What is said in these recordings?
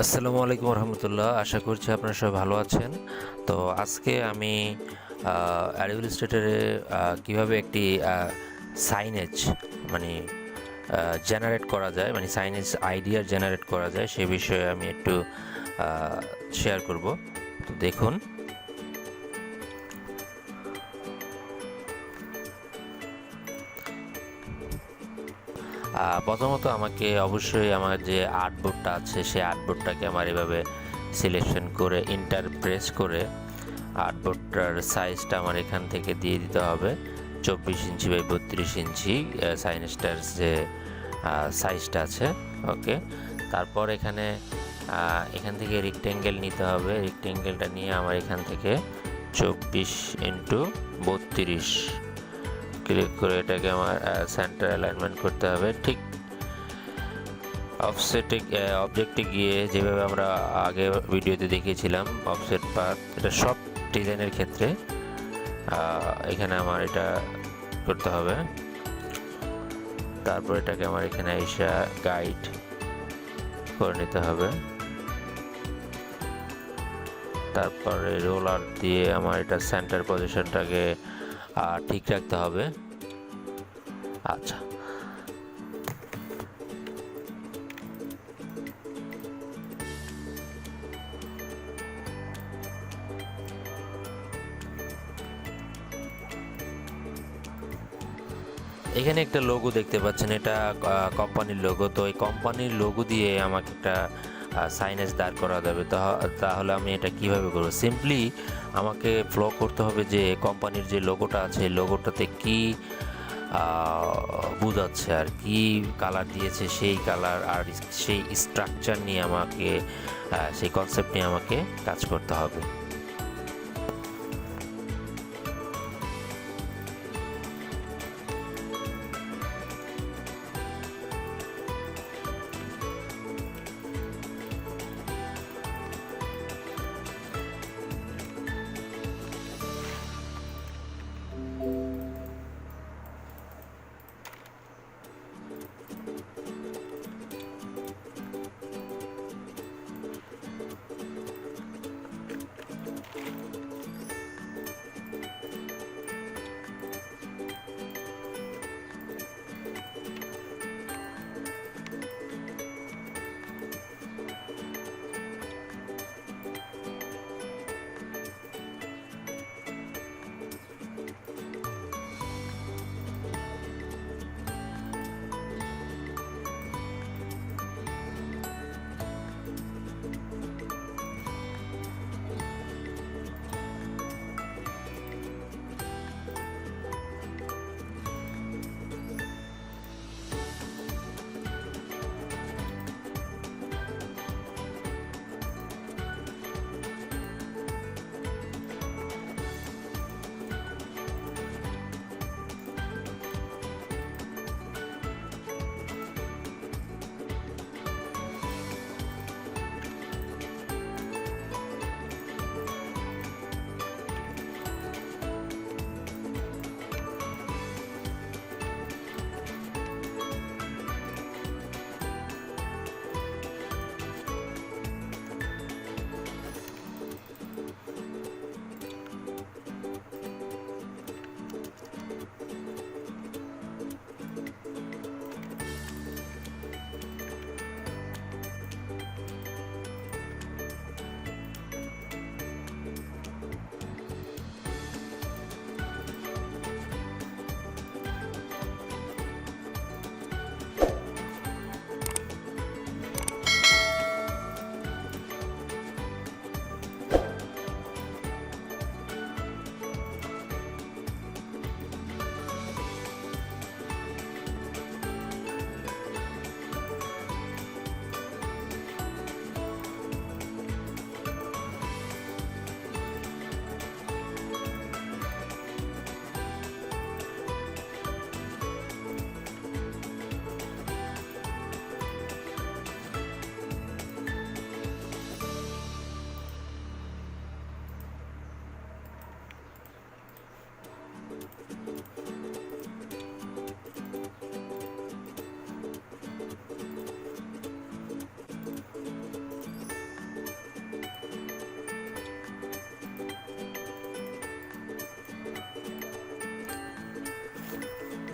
আসসালামু আলাইকুম রহমতুল্লাহ। আশা করছি আপনারা সবাই ভালো আছেন। তো আজকে আমি অ্যাডোবি ইলাস্ট্রেটরে কীভাবে একটি সাইনেজ মানে জেনারেট করা যায়, মানে সাইনেজ আইডিয়া জেনারেট করা যায় সে বিষয়ে আমি একটু শেয়ার করব। তো দেখুন, প্রথমত আমাকে অবশ্যই আমার যে আর্টবোর্ডটা আছে সেই আর্টবোর্ডটাকে আমার এভাবে সিলেকশন করে ইন্টার প্রেস করে আর্টবোর্ডটার সাইজটা আমার এখান থেকে দিয়ে দিতে হবে 24 ইঞ্চি বাই 32 ইঞ্চি সাইনেজটার যে সাইজটা আছে। ওকে, তারপর এখান থেকে রেক্টেঙ্গেল নিতে হবে। রেক্টেঙ্গেলটা নিয়ে আমার এখান থেকে 24x32 ক্লিক করে এটাকে আমার সেন্টার অ্যালাইনমেন্ট করতে হবে। ঠিক অবজেক্টে গিয়ে যেভাবে আমরা আগে ভিডিওতে দেখিয়েছিলাম অফসেট পাথ, এটা সব ডিজাইনের ক্ষেত্রে এখানে আমার এটা করতে হবে। তারপর এটাকে আমার এখানে এসে গাইড করে নিতে হবে। তারপরে রোলার দিয়ে আমার এটা সেন্টার পজিশনটাকে ঠিক রাখতে হবে। আচ্ছা, এখানে একটা লোগো দেখতে পাচ্ছেন, এটা কোম্পানির লোগো। তো এই কোম্পানির লোগো দিয়ে আমাকে একটা সাইনেজ দাঁড় করা যাবে। তাহলে আমি এটা কিভাবে করব? সিম্পলি আমাকে ফ্লো করতে হবে যে কোম্পানির যে লোগোটা আছে লোগোটাতে কি বোঝাচ্ছে আর কি কালার দিয়েছে সেই কালার আর সেই স্ট্রাকচার নিয়ে আমাকে সেই কনসেপ্ট নিয়ে আমাকে কাজ করতে হবে।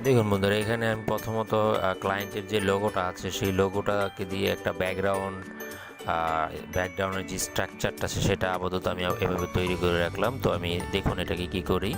দেখুন বন্ধুরা, এখানে আমি প্রথমত ক্লায়েন্টের যে লোগোটা আছে সেই লোগোটাকে দিয়ে একটা ব্যাকগ্রাউন্ডের যে স্ট্রাকচারটা আছে সেটা আপাতত আমি এভাবে তৈরি করে রাখলাম। তো আমি দেখুন এটাকে কি করি।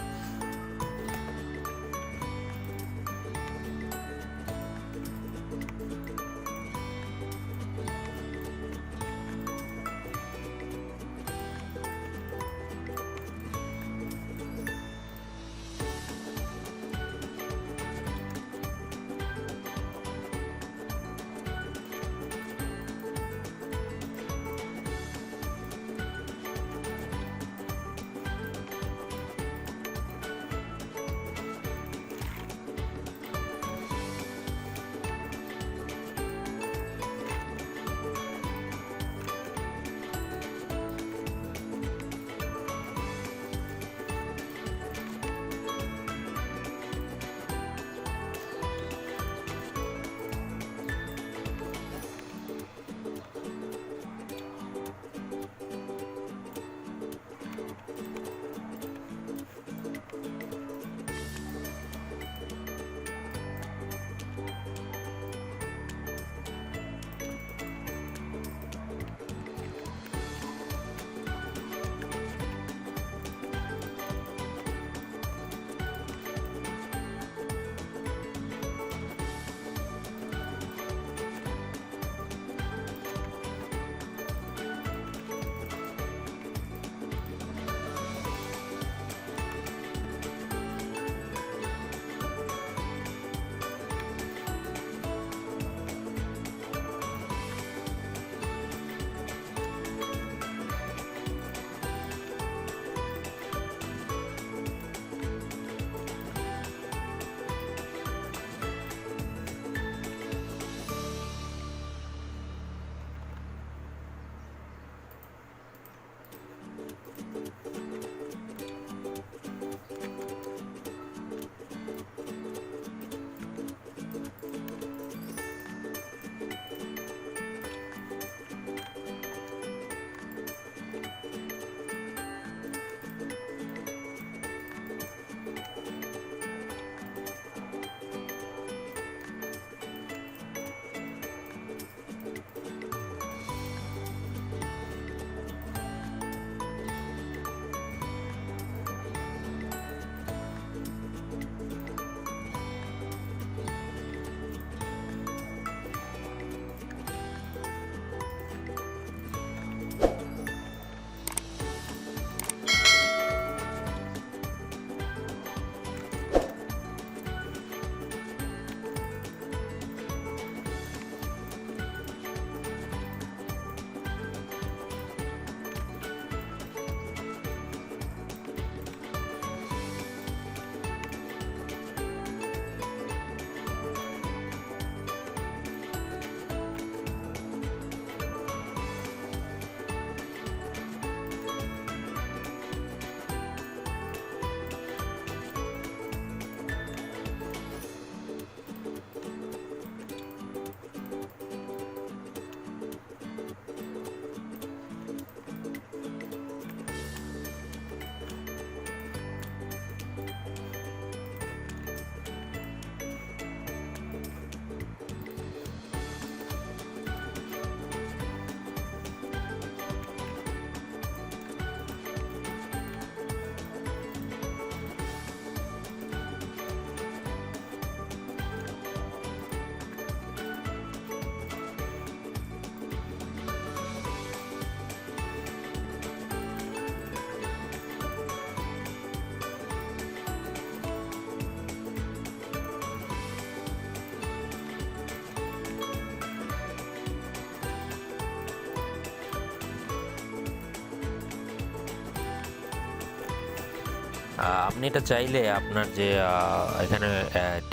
আপনি এটা চাইলে আপনার যে এখানে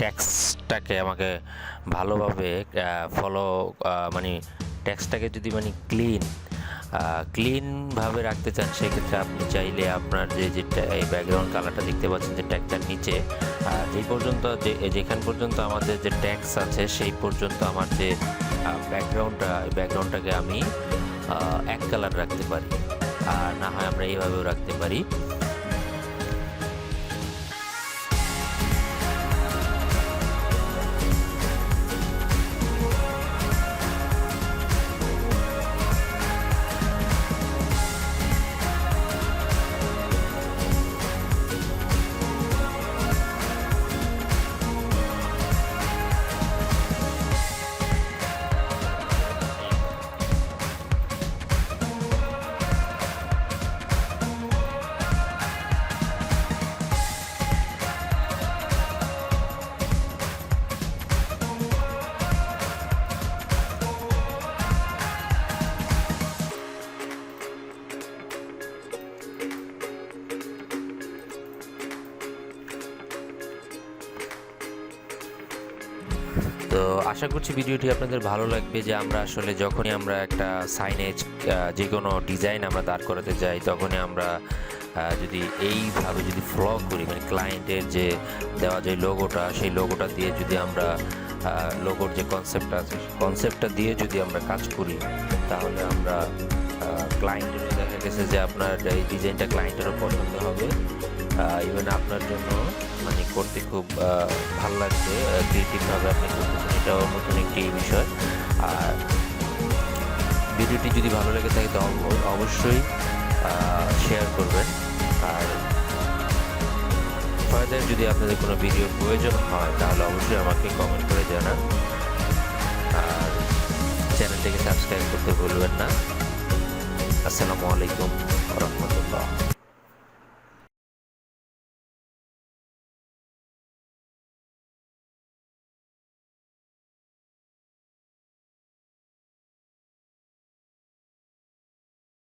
ট্যাক্সটাকে আমাকে ভালোভাবে ফলো মানে ট্যাক্সটাকে যদি মানে ক্লিনভাবে রাখতে চান, সেক্ষেত্রে আপনি চাইলে আপনার এই ব্যাকগ্রাউন্ড কালারটা দেখতে পাচ্ছেন যে ট্যাগটার নিচে যেই পর্যন্ত যেখান পর্যন্ত আমাদের যে ট্যাক্স আছে সেই পর্যন্ত আমার যে ব্যাকগ্রাউন্ডটাকে আমি এক কালার রাখতে পারি, আর না হয় আমরা এইভাবেও রাখতে পারি। তো আশা করছি ভিডিওটি আপনাদের ভালো লাগবে, যে আমরা আসলে যখনই আমরা একটা সাইনেজ যে কোনো ডিজাইন আমরা দাঁড় করাতে যাই, তখনই আমরা যদি এইভাবে যদি ফলো করি, মানে ক্লায়েন্টের যে দেওয়া যে লোগোটা, সেই লোগোটা দিয়ে যদি আমরা লোগোর যে কনসেপ্টটা আছে, কনসেপ্টটা দিয়ে যদি আমরা কাজ করি, তাহলে আমরা ক্লায়েন্টেরও দেখা গেছে যে আপনার এই ডিজাইনটা ক্লায়েন্টেরও পছন্দ হবে। ইভেন আপনার জন্য মানে করতে খুব ভালো লাগছে, ক্রিয়েটিভভাবে আপনি করতেছেন, এটাও নতুন একটি বিষয়। আর ভিডিওটি যদি ভালো লেগে থাকে তো অবশ্যই শেয়ার করবেন। আর ফার্দার যদি আপনাদের কোনো ভিডিওর প্রয়োজন হয় তাহলে অবশ্যই আমাকে কমেন্ট করে জানান। আর চ্যানেলটিকে সাবস্ক্রাইব করতে ভুলবেন না। আসসালামু আলাইকুম ওয়া রাহমাতুল্লাহ।